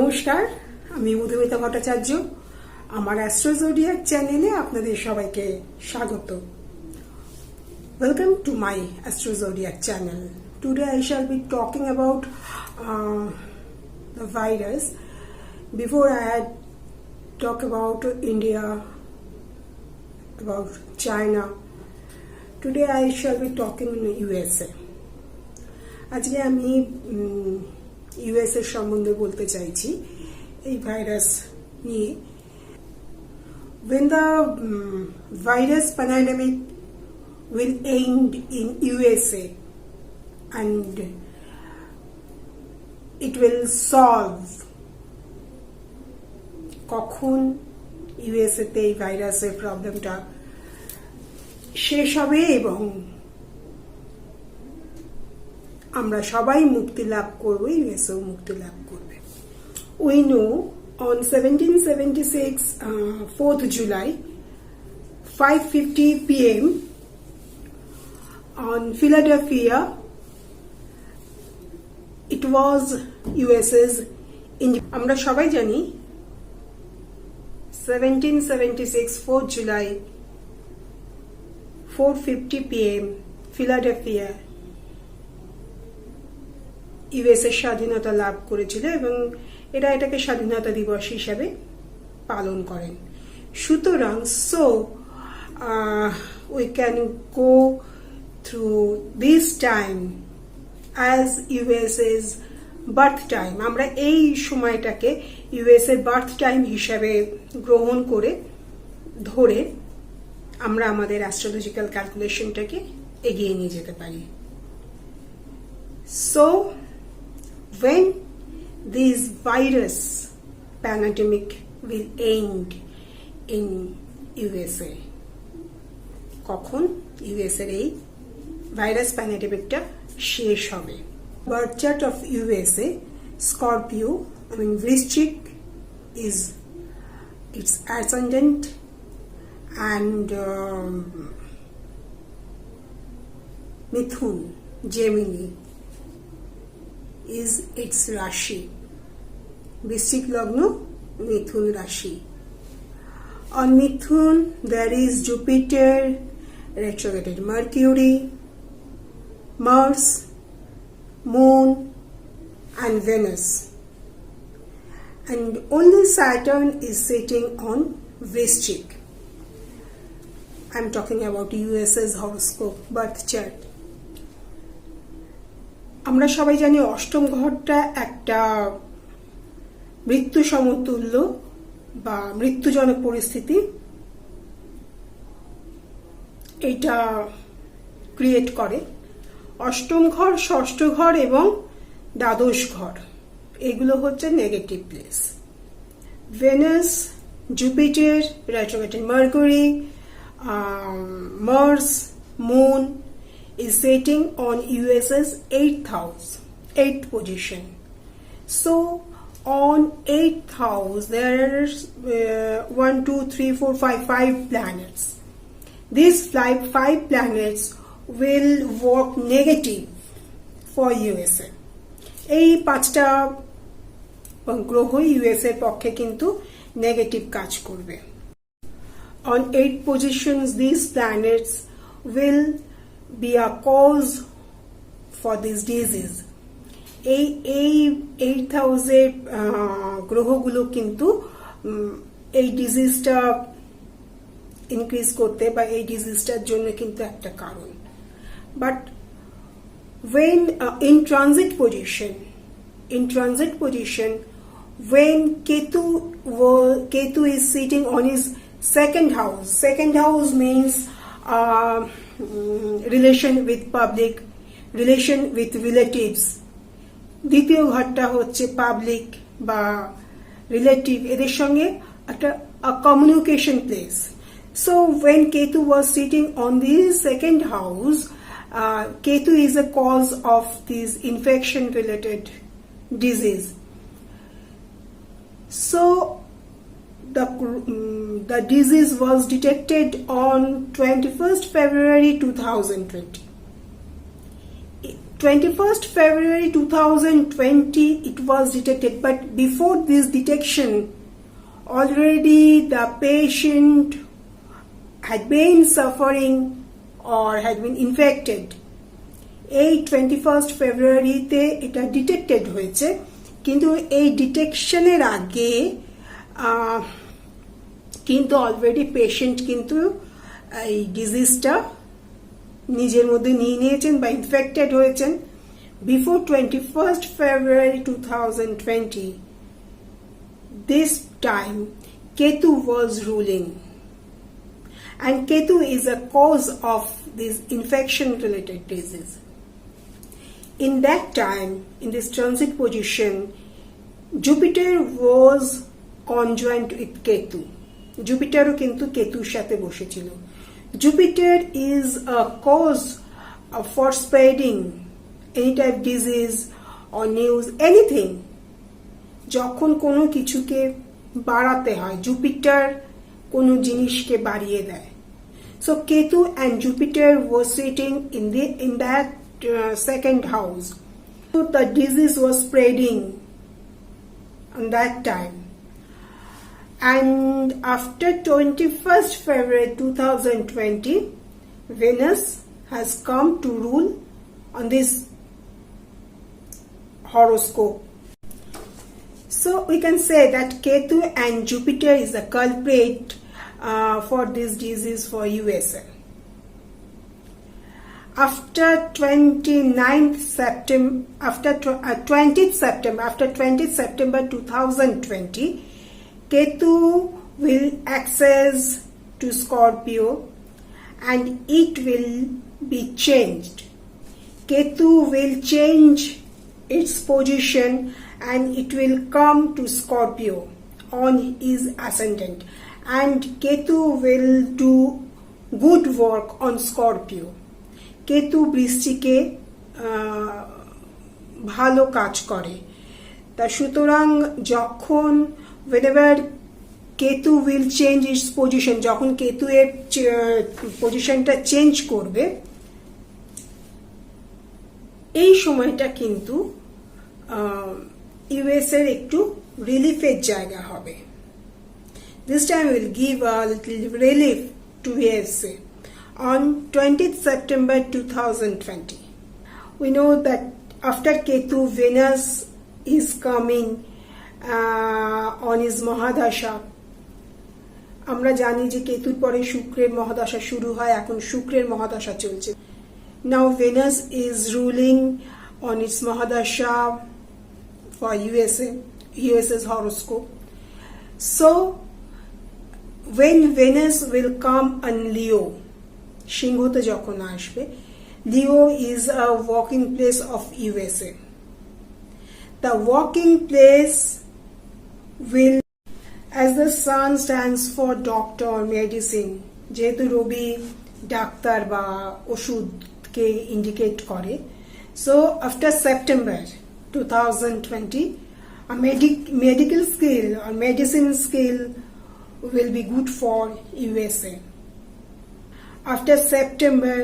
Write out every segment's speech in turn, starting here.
নমস্কার, আমি মধুমিতা ভট্টাচার্য। আমার অ্যাস্ট্রো জোডিয়াক চ্যানেলে আপনাদের সবাইকে স্বাগত। Welcome to my Astro Zodiac channel. Today I shall be talking about the virus. Before I had talk about India, about China. Today I shall be talking in USA. আজকে আমি US এর সম্বন্ধে বলতে চাইছি এই ভাইরাস নিয়ে। When the virus pandemic will end in USA and it will solve, কখন USA তে এই ভাইরাসের প্রবলেমটা শেষ হবে এবং আমরা সবাই মুক্তি লাভ করব, ইউএসএও মুক্তি লাভ করবে। We know on 1776, 4th July, 5:50 p.m. on Philadelphia, it was USA's. আমরা সবাই জানি 1776, 4th July, 4:50 p.m. Philadelphia USA স্বাধীনতা লাভ করেছিল এবং এটাকে স্বাধীনতা দিবস হিসাবে পালন করেন। সুতরাং we can go through this time as USA's birth time. আমরা এই সময়টাকে ইউএসএ বার্থ টাইম হিসাবে গ্রহণ করে ধরে আমরা আমাদের অ্যাস্ট্রোলজিক্যাল ক্যালকুলেশনটাকে এগিয়ে নিয়ে যেতে পারি। So when this virus pandemic will end in USA, কখন ইউএসএর এই ভাইরাস প্যান্ডেমিকটা শেষ হবে? Birth chart of USA, Scorpio, বৃশ্চিক is its ascendant and Mithun, Gemini is its Rashi. Vrishchik Lagna, Mithun Rashi. On Mithun there is Jupiter, retrograde Mercury, Mars, Moon and Venus. And only Saturn is sitting on Vrishchik. I'm talking about USA's horoscope, birth chart. আমরা সবাই জানি অষ্টম ঘরটা একটা মৃত্যু সমতুল্য বা মৃত্যুজনক পরিস্থিতি এটা ক্রিয়েট করে। অষ্টম ঘর, ষষ্ঠ ঘর এবং দ্বাদশ ঘর এগুলো হচ্ছে negative place. Venus, Jupiter, retrograde Mercury, Mars, Moon is sitting on USA's 8th house, 8th position. So on 8th house there's 1, 2, 3, 4, 5 planets. These five planets will work negative for USA. এই পাঁচটা গ্রহ ইউএসএ এর পক্ষে কিন্তু negative কাজ করবে। On 8 positions these planets will be a cause for this disease. এই 8th হাউসের গ্রহগুলো কিন্তু এই ডিজিজটা ইনক্রিজ করতে বা এই ডিজিজটার জন্য কিন্তু একটা কারণ। But when in transit position when Ketu is sitting on his second house means relation with public, relation with relatives. দ্বিতীয় ঘরটা হচ্ছে পাবলিক বা রিলেটিভ, এদের সঙ্গে একটা communication place. So when Ketu was sitting on the second house, Ketu is a cause of this infection related disease. So the disease was detected on 21st February 2020. 21st February 2020 it was detected, but before this detection already the patient had been suffering or had been infected. এই 21st ফেব্রুয়ারিতে এটা detected হয়েছে, কিন্তু এই ডিটেকশনের আগে কিন্তু already patient কিন্তু এই ডিজিজটা নিজের মধ্যে নিয়ে নিয়েছেন বা ইনফেক্টেড হয়েছেন। Before 21st February 2020, this time Ketu was ruling, and Ketu is a cause of this infection related disease. In that time, in this transit position, Jupiter was conjoined with Ketu. Jupiter কিন্তু কেতুর সাথে বসেছিল। Jupiter is a cause for spreading any type disease or news, anything. যখন কোনো কিছুকে বাড়াতে হয়, Jupiter কোনো জিনিসকে বাড়িয়ে দেয়। So Ketu and Jupiter was sitting in that second house. So the disease was spreading on that time. And after 21st February 2020, Venus has come to rule on this horoscope. So we can say that Ketu and Jupiter is the culprit for this disease for USA. After 20th September 2020, Ketu will access to Scorpio and it will be changed. Ketu will change its position and it will come to Scorpio on his ascendant, and Ketu will do good work on Scorpio. Ketu বৃশ্চিকে ভালো কাজ করে। তা সুতরাং যখন whenever Ketu will change its position, যখন কেতু এর পজিশনটা change করবে, এই সময়টা কিন্তু ইউএস এর একটু রিলিফের জায়গা হবে। This time will give a little relief to USA on 20th September 2020. We know that after Ketu, Venus is coming on his মহাদশা। আমরা জানি যে কেতুর পরে শুক্রের মহাদশা শুরু হয়, এখন শুক্রের মহাদশা চলছে। Now Venus is ruling on its মহাদশা for USA's horoscope. So when Venus will come on Leo, সিংহতে যখন আসবে, Leo is a walking place of USA. The walking place will, as the sun stands for doctor or medicine, যেহেতু রবি doctor বা ওষুধকে indicate করে, so after September 2020 a medical skill or medicine skill will be good for USA. After September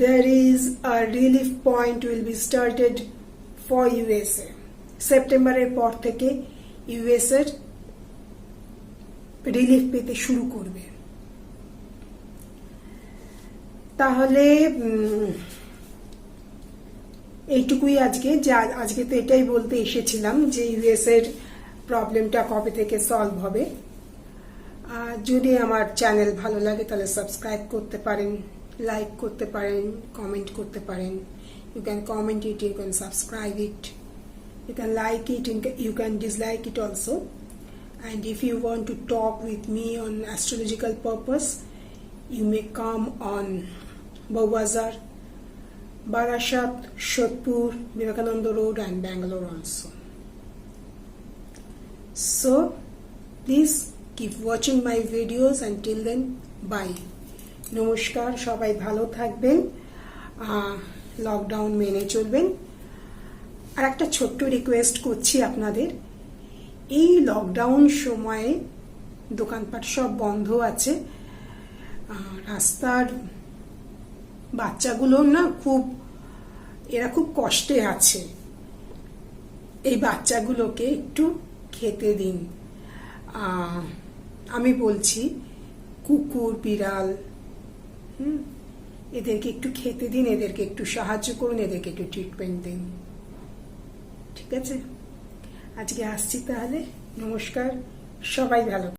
there is a relief point will be started for USA. সেপ্টেম্বরের পর থেকে US এর relief পেতে শুরু করবে। তাহলে এইটুকুই আজকে তো এটাই বলতে এসেছিলাম যে ইউএস এর প্রবলেমটা কবে থেকে সলভ হবে। যদি আমার চ্যানেল ভালো লাগে তাহলে সাবস্ক্রাইব করতে পারেন, লাইক করতে পারেন, কমেন্ট করতে পারেন। You can comment it, you can subscribe it, you can like it and you can dislike it also. And if you want to talk with me on astrological purpose, you may come on Bowbazar, Barashat, Shodhpur, Vivekananda Road and Bangalore also. So please keep watching my videos. Until then, bye. নমস্কার, সবাই ভালো থাকবেন, lockdown মেনে চলবেন। আর একটা ছোট্ট request করছি আপনাদের, এই লকডাউন সময়ে দোকানপাট সব বন্ধ আছে, রাস্তার বাচ্চাগুলোর না খুব এরা খুব কষ্টে আছে, এই বাচ্চাগুলোকে একটু খেতে দিন। আমি বলছি কুকুর, বিড়াল, এদেরকে একটু খেতে দিন, এদেরকে একটু সাহায্য করুন, এদেরকে একটু ট্রিটমেন্ট দিন। ঠিক আছে, আজকে আসছি তাহলে। নমস্কার, সবাই ভালো।